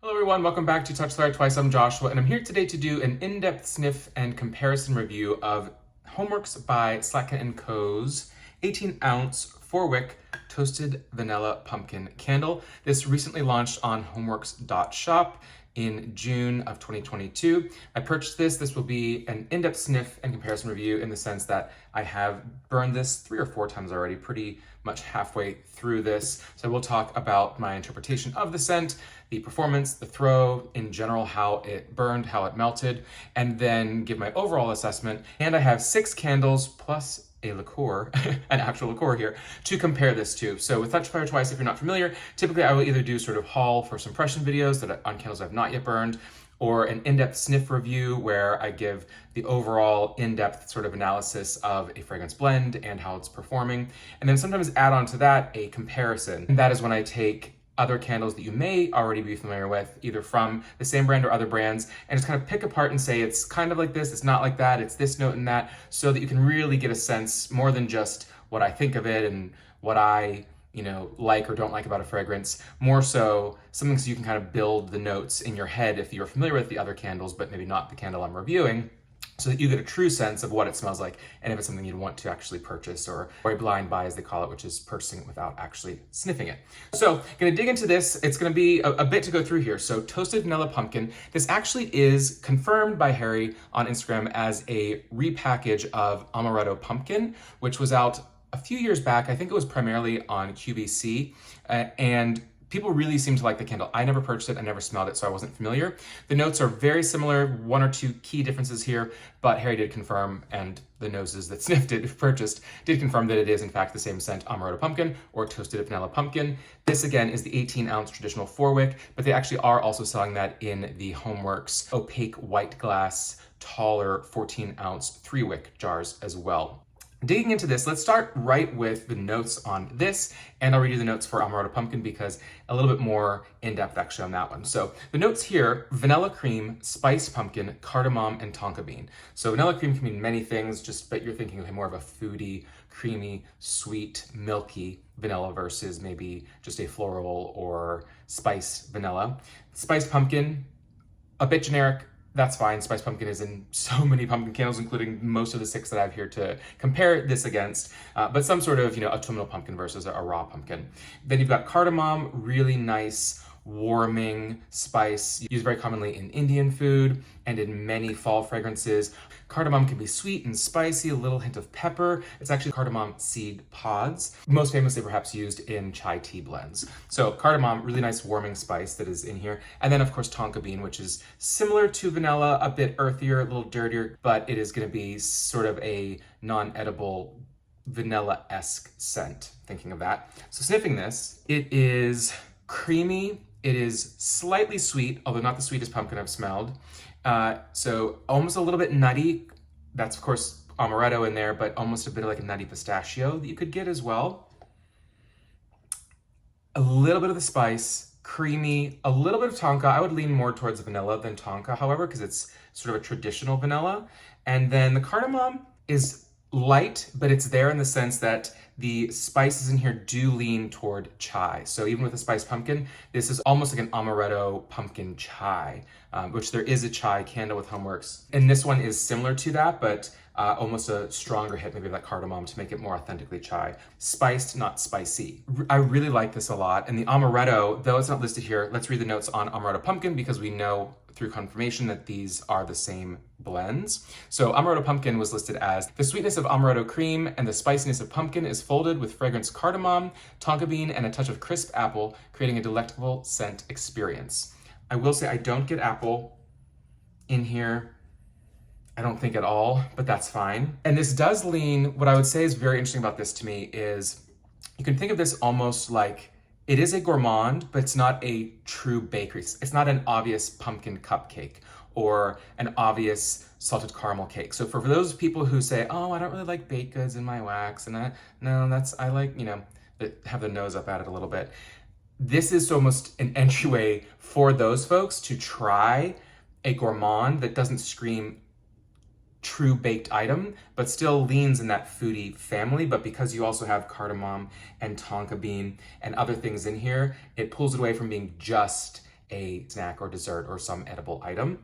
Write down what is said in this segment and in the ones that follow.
Hello everyone, welcome back to Touch the Fire Twice. I'm Joshua, and I'm here today to do an in-depth sniff and comparison review of HomeWorx by Slatkin & Co.'s 18-ounce 4-wick toasted vanilla pumpkin candle. This recently launched on homeworx.shop in June of 2022. I purchased this. This will be an in-depth sniff and comparison review in the sense that I have burned this 3 or 4 times already, pretty much halfway through this. So we'll talk about my interpretation of the scent, the performance, the throw, in general, how it burned, how it melted, and then give my overall assessment. And I have 6 candles plus a liqueur, an actual liqueur here, to compare this to. So with Touch the Fire Twice, if you're not familiar, typically I will either do sort of haul first impression videos that on candles I've not yet burned, or an in-depth sniff review where I give the overall in-depth sort of analysis of a fragrance blend and how it's performing. And then sometimes add on to that a comparison. And that is when I take other candles that you may already be familiar with, either from the same brand or other brands, and just kind of pick apart and say, it's kind of like this, it's not like that, it's this note and that, so that you can really get a sense more than just what I think of it and what I like or don't like about a fragrance, more so something so you can kind of build the notes in your head if you're familiar with the other candles, but maybe not the candle I'm reviewing, so that you get a true sense of what it smells like and if it's something you'd want to actually purchase, or a blind buy as they call it, which is purchasing it without actually sniffing it. So gonna dig into this. It's gonna be a bit to go through here. So toasted vanilla pumpkin. This actually is confirmed by Harry on Instagram as a repackage of Amaretto pumpkin, which was out a few years back. I think it was primarily on QVC, and people really seem to like the candle. I never purchased it, I never smelled it, so I wasn't familiar. The notes are very similar, 1 or 2 key differences here, but Harry did confirm, and the noses that sniffed it, purchased, did confirm that it is in fact the same scent, Amaretto pumpkin or toasted vanilla pumpkin. This again is the 18-ounce traditional 4-wick, but they actually are also selling that in the HomeWorx opaque white glass, taller 14-ounce 3-wick jars as well. Digging into this, let's start right with the notes on this, and I'll read you the notes for Amaretto Pumpkin because a little bit more in-depth actually on that one. So the notes here: vanilla cream, spiced pumpkin, cardamom, and tonka bean. So vanilla cream can mean many things, just but you're thinking of more of a foodie, creamy, sweet, milky vanilla versus maybe just a floral or spiced vanilla. Spiced pumpkin, a bit generic. That's fine. Spiced pumpkin is in so many pumpkin candles, including most of the 6 that I have here to compare this against, but some sort of, autumnal pumpkin versus a raw pumpkin. Then you've got cardamom, really nice, warming spice, used very commonly in Indian food and in many fall fragrances. Cardamom can be sweet and spicy, a little hint of pepper. It's actually cardamom seed pods, most famously perhaps used in chai tea blends. So cardamom, really nice warming spice that is in here. And then of course tonka bean, which is similar to vanilla, a bit earthier, a little dirtier, but it is going to be sort of a non-edible vanilla-esque scent, thinking of that. So sniffing this, it is creamy. It is slightly sweet, although not the sweetest pumpkin I've smelled. So almost a little bit nutty. That's of course amaretto in there, but almost a bit of like a nutty pistachio that you could get as well. A little bit of the spice, creamy, a little bit of tonka. I would lean more towards vanilla than tonka, however, because it's sort of a traditional vanilla. And then the cardamom is light, but it's there in the sense that the spices in here do lean toward chai. So even with the spiced pumpkin, this is almost like an amaretto pumpkin chai, which there is a chai candle with HomeWorx. And this one is similar to that, but almost a stronger hit, maybe of that cardamom to make it more authentically chai. Spiced, not spicy. I really like this a lot. And the amaretto, though it's not listed here, let's read the notes on Amaretto Pumpkin because we know through confirmation that these are the same blends. So Amaretto Pumpkin was listed as: the sweetness of amaretto cream and the spiciness of pumpkin is folded with fragrance cardamom, tonka bean, and a touch of crisp apple, creating a delectable scent experience. I will say I don't get apple in here. I don't think at all, but that's fine. And this does lean, what I would say is very interesting about this to me is you can think of this almost like it is a gourmand, but it's not a true bakery. It's not an obvious pumpkin cupcake or an obvious salted caramel cake. So for those people who say, oh, I don't really like baked goods in my wax, and I like, have the nose up at it a little bit. This is almost an entryway for those folks to try a gourmand that doesn't scream true baked item, but still leans in that foodie family. But because you also have cardamom and tonka bean and other things in here, it pulls it away from being just a snack or dessert or some edible item.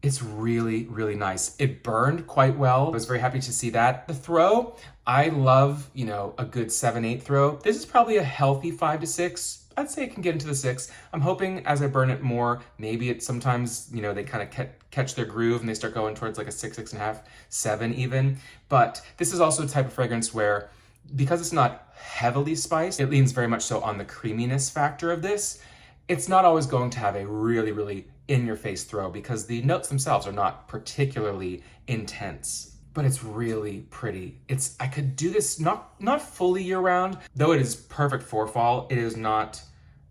It's really, really nice. It burned quite well. I was very happy to see that. The throw, I love, you know, a good 7-8 throw. This is probably a healthy 5 to 6. I'd say it can get into the 6. I'm hoping as I burn it more, maybe it sometimes, you know, they kind of catch their groove and they start going towards like a 6, 6.5, 7 even. But this is also a type of fragrance where, because it's not heavily spiced, it leans very much so on the creaminess factor of this. It's not always going to have a really, really in-your-face throw because the notes themselves are not particularly intense, but it's really pretty. I could do this not fully year-round, though it is perfect for fall. It is not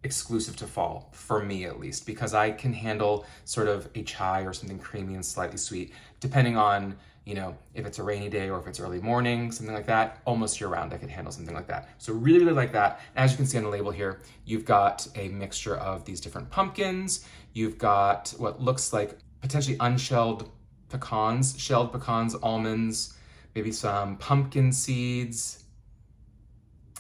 exclusive to fall, for me at least, because I can handle sort of a chai or something creamy and slightly sweet, depending on, you know, if it's a rainy day or if it's early morning, something like that. Almost year-round, I could handle something like that. So really, really like that. As you can see on the label here, you've got a mixture of these different pumpkins. You've got what looks like potentially unshelled pecans, shelled pecans, almonds, maybe some pumpkin seeds.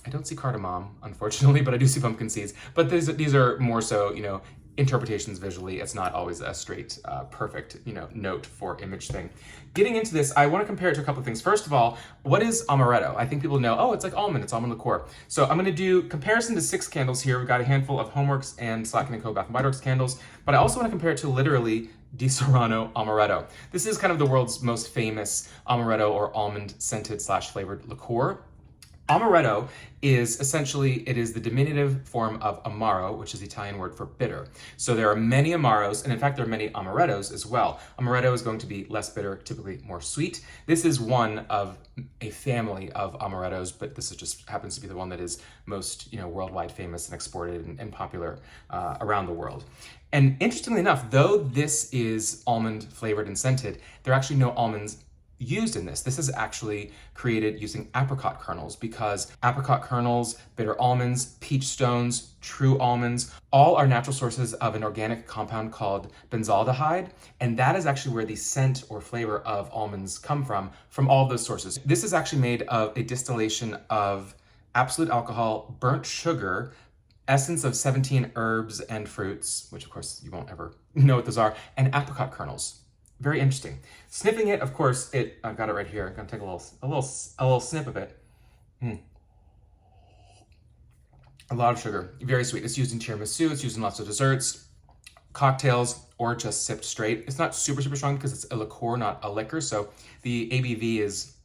I don't see cardamom, unfortunately, but I do see pumpkin seeds. But these are more so, you know, interpretations visually. It's not always a straight, perfect, you know, note for image thing. Getting into this, I want to compare it to a couple of things. First of all, what is Amaretto? I think people know, oh, it's like almond, it's almond liqueur. So I'm going to do comparison to 6 candles here. We've got a handful of HomeWorx and Slatkin & Co. Bath & Body Works candles, but I also want to compare it to literally Disaronno Amaretto. This is kind of the world's most famous Amaretto or almond scented / flavored liqueur. Amaretto is essentially, it is the diminutive form of amaro, which is the Italian word for bitter. So there are many amaros, and in fact there are many amarettos as well. Amaretto is going to be less bitter, typically more sweet. This is one of a family of amarettos, but this is just happens to be the one that is most, you know, worldwide famous and exported and popular around the world. And interestingly enough, though this is almond flavored and scented, there are actually no almonds used in this. This is actually created using apricot kernels, because apricot kernels, bitter almonds, peach stones, true almonds, all are natural sources of an organic compound called benzaldehyde, and that is actually where the scent or flavor of almonds come from all of those sources. This is actually made of a distillation of absolute alcohol, burnt sugar, essence of 17 herbs and fruits, which of course you won't ever know what those are, and apricot kernels. Very interesting. Sniffing it, of course, I've got it right here. I'm gonna take a little snip of it. A lot of sugar, very sweet. It's used in tiramisu, it's used in lots of desserts, cocktails, or just sipped straight. It's not super, super strong because it's a liqueur, not a liquor. So the ABV is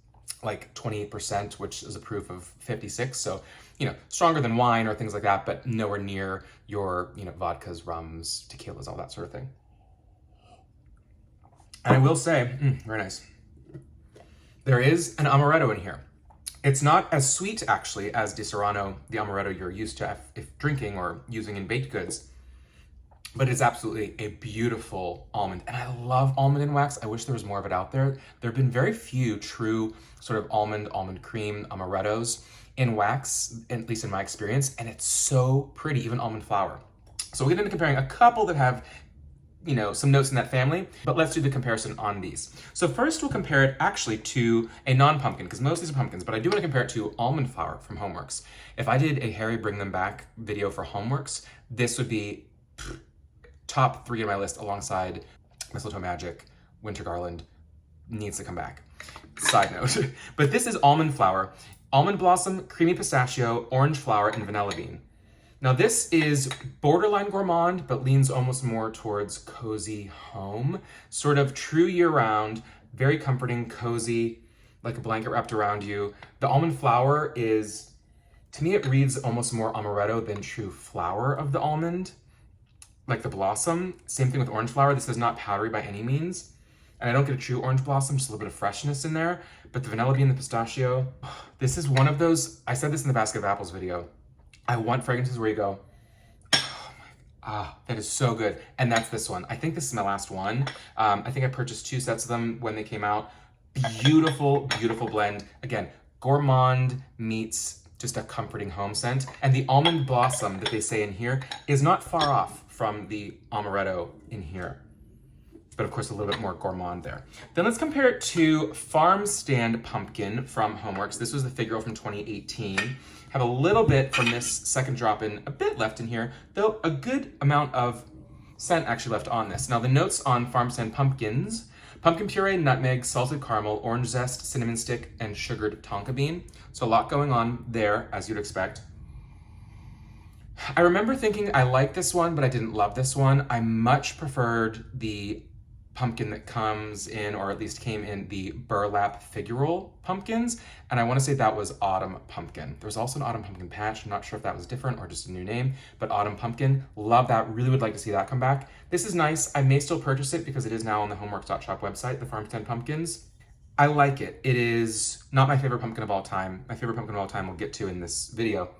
like 28%, which is a proof of 56. So, you know, stronger than wine or things like that, but nowhere near your, you know, vodkas, rums, tequilas, all that sort of thing. And I will say, very nice. There is an amaretto in here. It's not as sweet, actually, as Disaronno, the amaretto you're used to if drinking or using in baked goods. But it's absolutely a beautiful almond. And I love almond in wax. I wish there was more of it out there. There have been very few true sort of almond cream amarettos in wax, at least in my experience. And it's so pretty, even almond flour. So we'll get into comparing a couple that have, you know, some notes in that family, but let's do the comparison on these. So first we'll compare it actually to a non-pumpkin, because most of these are pumpkins, but I do want to compare it to almond flour from HomeWorx. If I did a Harry Bring Them Back video for HomeWorx, this would be top 3 on my list alongside Mistletoe Magic, Winter Garland, needs to come back. Side note. But this is almond flour, almond blossom, creamy pistachio, orange flower, and vanilla bean. Now this is borderline gourmand, but leans almost more towards cozy home, sort of true year-round, very comforting, cozy, like a blanket wrapped around you. The almond flour is, to me, it reads almost more amaretto than true flower of the almond, like the blossom. Same thing with orange flower. This is not powdery by any means, and I don't get a true orange blossom, just a little bit of freshness in there. But the vanilla bean, the pistachio, this is one of those, I said this in the Basket of Apples video, I want fragrances where you go, that is so good. And that's this one. I think this is my last one. I think I purchased 2 sets of them when they came out. Beautiful, beautiful blend. Again, gourmand meets just a comforting home scent. And the almond blossom that they say in here is not far off from the amaretto in here, but of course a little bit more gourmand there. Then let's compare it to Farmstand Pumpkin from HomeWorx. This was the figural from 2018. Have a little bit from this second drop in, a bit left in here, though a good amount of scent actually left on this. Now the notes on Farmstand pumpkins: pumpkin puree, nutmeg, salted caramel, orange zest, cinnamon stick, and sugared tonka bean. So a lot going on there, as you'd expect. I remember thinking I liked this one, but I didn't love this one. I much preferred the pumpkin that comes in, or at least came in, the burlap figure roll pumpkins, and I want to say that was Autumn Pumpkin. There was also an Autumn Pumpkin patch. I'm not sure if that was different or just a new name, but Autumn Pumpkin, love that. Really would like to see that come back. This is nice. I may still purchase it because it is now on the HomeWorx.shop website, the Farmstand pumpkins. I like it. It is not my favorite pumpkin of all time. My favorite pumpkin of all time we'll get to in this video.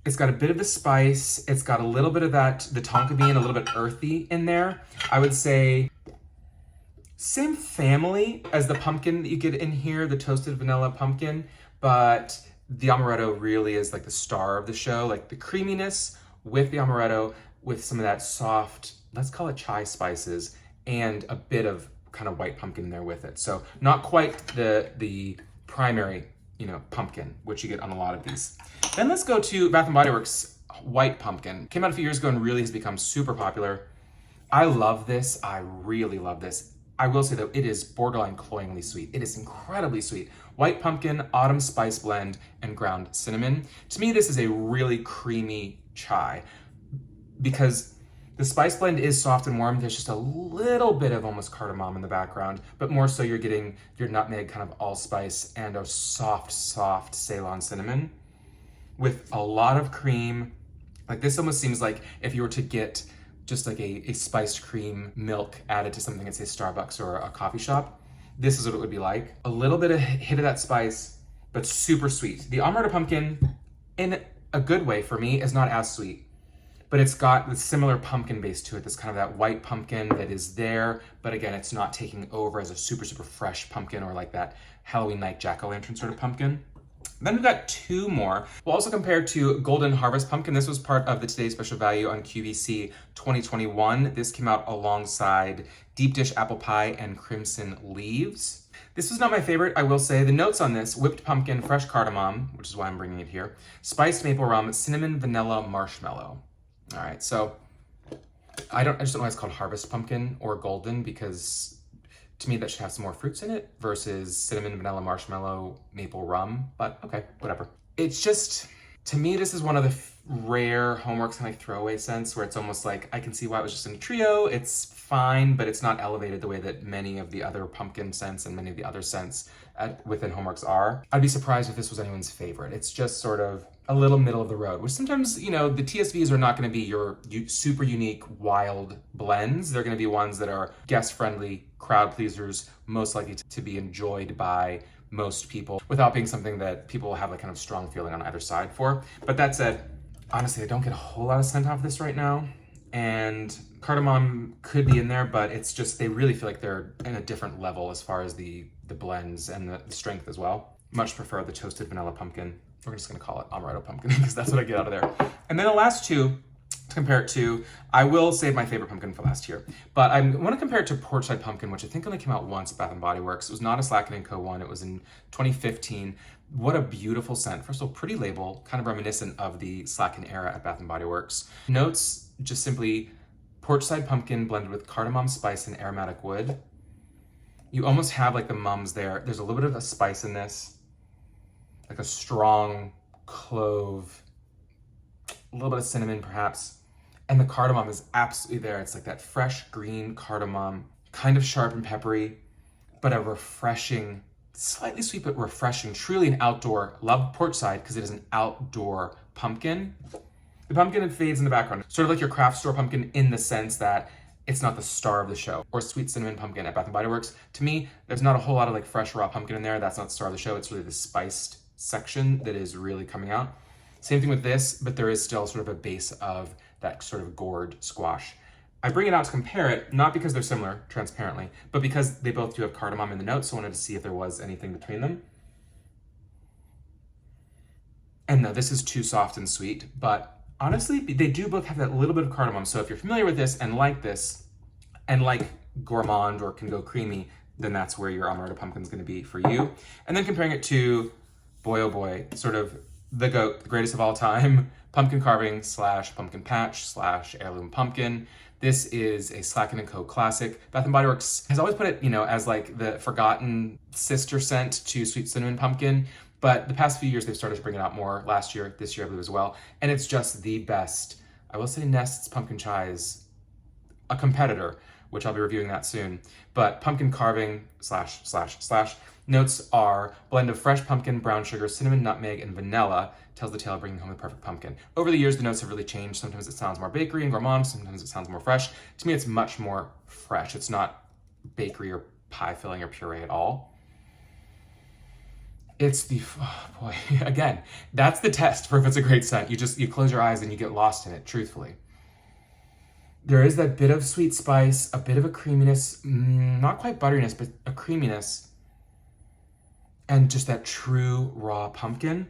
It's got a bit of the spice. It's got a little bit of that, the tonka bean, a little bit earthy in there. I would say same family as the pumpkin that you get in here, the toasted vanilla pumpkin, but the amaretto really is like the star of the show, like the creaminess with the amaretto, with some of that soft, let's call it chai spices, and a bit of kind of white pumpkin in there with it. So not quite the primary, pumpkin, which you get on a lot of these. Then let's go to Bath & Body Works White Pumpkin. Came out a few years ago and really has become super popular. I love this. I really love this. I will say though, it is borderline cloyingly sweet. It is incredibly sweet. White pumpkin, autumn spice blend, and ground cinnamon. To me, this is a really creamy chai because the spice blend is soft and warm. There's just a little bit of almost cardamom in the background, but more so you're getting your nutmeg kind of allspice and a soft Ceylon cinnamon with a lot of cream. Like this almost seems like if you were to get just like a spiced cream milk added to something at say Starbucks or a coffee shop, this is what it would be like. A little bit of hit of that spice, but super sweet. The amaretto pumpkin, in a good way for me, is not as sweet, but it's got the similar pumpkin base to it. This kind of that white pumpkin that is there, but again, it's not taking over as a super fresh pumpkin or like that Halloween night jack-o'-lantern sort of pumpkin. Then we've got two more. We'll also compare to Golden Harvest Pumpkin. This was part of the Today's Special Value on QVC 2021. This came out alongside Deep Dish Apple Pie and Crimson Leaves. This was not my favorite, I will say. The notes on this: whipped pumpkin, fresh cardamom, which is why I'm bringing it here, spiced maple rum, cinnamon, vanilla, marshmallow. All right, so I just don't know why it's called Harvest Pumpkin or Golden, because to me that should have some more fruits in it versus cinnamon, vanilla, marshmallow, maple rum, but okay, whatever. It's just, to me, this is one of the rare HomeWorx kind of throwaway scents where it's almost like I can see why it was just in a trio. It's fine, but it's not elevated the way that many of the other pumpkin scents and many of the other scents within HomeWorx are. I'd be surprised if this was anyone's favorite. It's just sort of a little middle of the road, which sometimes, the TSVs are not going to be your super unique, wild blends. They're going to be ones that are guest-friendly, crowd pleasers, most likely to be enjoyed by most people without being something that people will have a kind of strong feeling on either side for. But that said, honestly, I don't get a whole lot of scent off this right now. And cardamom could be in there, but it's just, they really feel like they're in a different level as far as the blends and the strength as well. Much prefer the toasted vanilla pumpkin. We're just gonna call it amaretto pumpkin because that's what I get out of there. And then the last two to compare it to, I will save my favorite pumpkin for last year, but I want to compare it to Porchside Pumpkin, which I think only came out once at Bath & Body Works. It was not a Slatkin & Co. one. It was in 2015. What a beautiful scent. First of all, pretty label, kind of reminiscent of the Slatkin era at Bath & Body Works. Notes, just simply Porchside Pumpkin blended with cardamom spice and aromatic wood. You almost have like the mums there. There's a little bit of a spice in this, like a strong clove, a little bit of cinnamon perhaps, and the cardamom is absolutely there. It's like that fresh green cardamom, kind of sharp and peppery, but a refreshing, slightly sweet but refreshing, truly an outdoor, love Porchside because it is an outdoor pumpkin. The pumpkin fades in the background, sort of like your craft store pumpkin in the sense that it's not the star of the show. Or sweet cinnamon pumpkin at Bath & Body Works. To me, there's not a whole lot of like fresh raw pumpkin in there. That's not the star of the show. It's really the spiced section that is really coming out. Same thing with this, but there is still sort of a base of that sort of gourd squash. I bring it out to compare it, not because they're similar, transparently, but because they both do have cardamom in the notes, so I wanted to see if there was anything between them. And no, this is too soft and sweet, but honestly, they do both have that little bit of cardamom. So if you're familiar with this, and like gourmand or can go creamy, then that's where your amaretto pumpkin is going to be for you. And then comparing it to, boy oh boy, sort of the GOAT, the greatest of all time, pumpkin carving / pumpkin patch / heirloom pumpkin. This is a Slatkin & Co. classic. Bath & Body Works has always put it, as like the forgotten sister scent to Sweet Cinnamon Pumpkin, but the past few years they've started to bring it out more. Last year, this year I believe as well, and it's just the best. I will say Nest's Pumpkin Chai is a competitor, which I'll be reviewing that soon, but pumpkin carving / notes are blend of fresh pumpkin, brown sugar, cinnamon, nutmeg, and vanilla. Tells the tale of bringing home the perfect pumpkin. Over the years, the notes have really changed. Sometimes it sounds more bakery and gourmand, sometimes it sounds more fresh. To me, it's much more fresh. It's not bakery or pie filling or puree at all. It's the, oh boy, again, that's the test for if it's a great scent. You close your eyes and you get lost in it, truthfully. There is that bit of sweet spice, a bit of a creaminess, not quite butteriness, but a creaminess, and just that true raw pumpkin.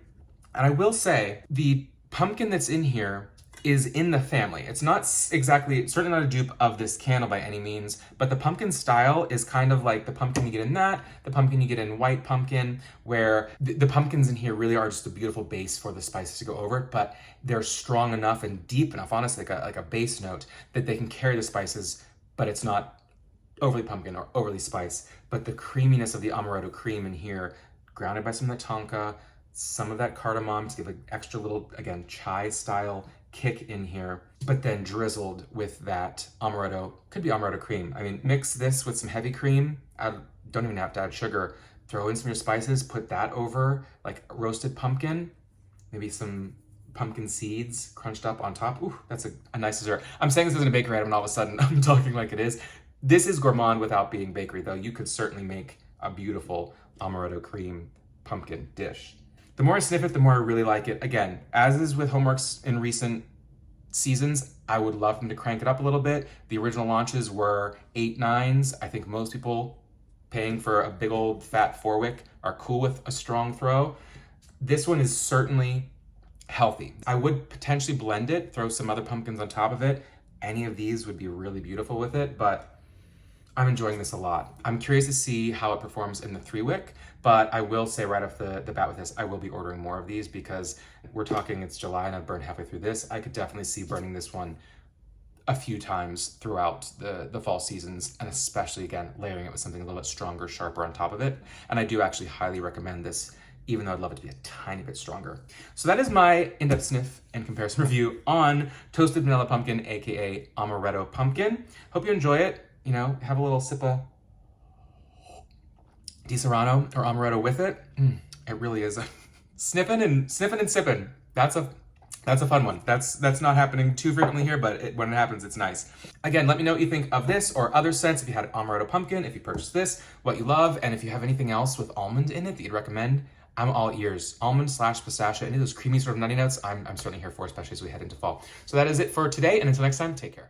And I will say, the pumpkin that's in here is in the family. It's not exactly, certainly not a dupe of this candle by any means, but the pumpkin style is kind of like the pumpkin you get in that, the pumpkin you get in white pumpkin, where the pumpkins in here really are just a beautiful base for the spices to go over it, but they're strong enough and deep enough, honestly, like a base note, that they can carry the spices, but it's not overly pumpkin or overly spice. But the creaminess of the amaretto cream in here, grounded by some of the tonka, some of that cardamom to give an extra little, again, chai style kick in here, but then drizzled with that amaretto, could be amaretto cream. I mean, mix this with some heavy cream, don't even have to add sugar, throw in some of your spices, put that over like roasted pumpkin, maybe some pumpkin seeds crunched up on top. Ooh, that's a nice dessert. I'm saying this isn't a bakery item and all of a sudden I'm talking like it is. This is gourmand without being bakery, though. You could certainly make a beautiful amaretto cream pumpkin dish. The more I sniff it, the more I really like it. Again, as is with HomeWorx in recent seasons, I would love them to crank it up a little bit. The original launches were 8 9s. I think most people paying for a big old fat 4-wick are cool with a strong throw. This one is certainly healthy. I would potentially blend it, throw some other pumpkins on top of it. Any of these would be really beautiful with it, but I'm enjoying this a lot. I'm curious to see how it performs in the 3-wick, but I will say right off the bat with this, I will be ordering more of these because we're talking it's July and I've burned halfway through this. I could definitely see burning this one a few times throughout the fall seasons, and especially, again, layering it with something a little bit stronger, sharper on top of it. And I do actually highly recommend this, even though I'd love it to be a tiny bit stronger. So that is my in-depth sniff and comparison review on Toasted Vanilla Pumpkin, aka Amaretto Pumpkin. Hope you enjoy it. Have a little sip of Disaronno or Amaretto with it. It really is sniffing and sipping. That's a fun one. That's not happening too frequently here, but when it happens, it's nice. Again, let me know what you think of this or other scents. If you had Amaretto Pumpkin, if you purchased this, what you love, and if you have anything else with almond in it that you'd recommend, I'm all ears. Almond / pistachio, any of those creamy sort of nutty notes, I'm certainly here for, especially as we head into fall. So that is it for today, and until next time, take care.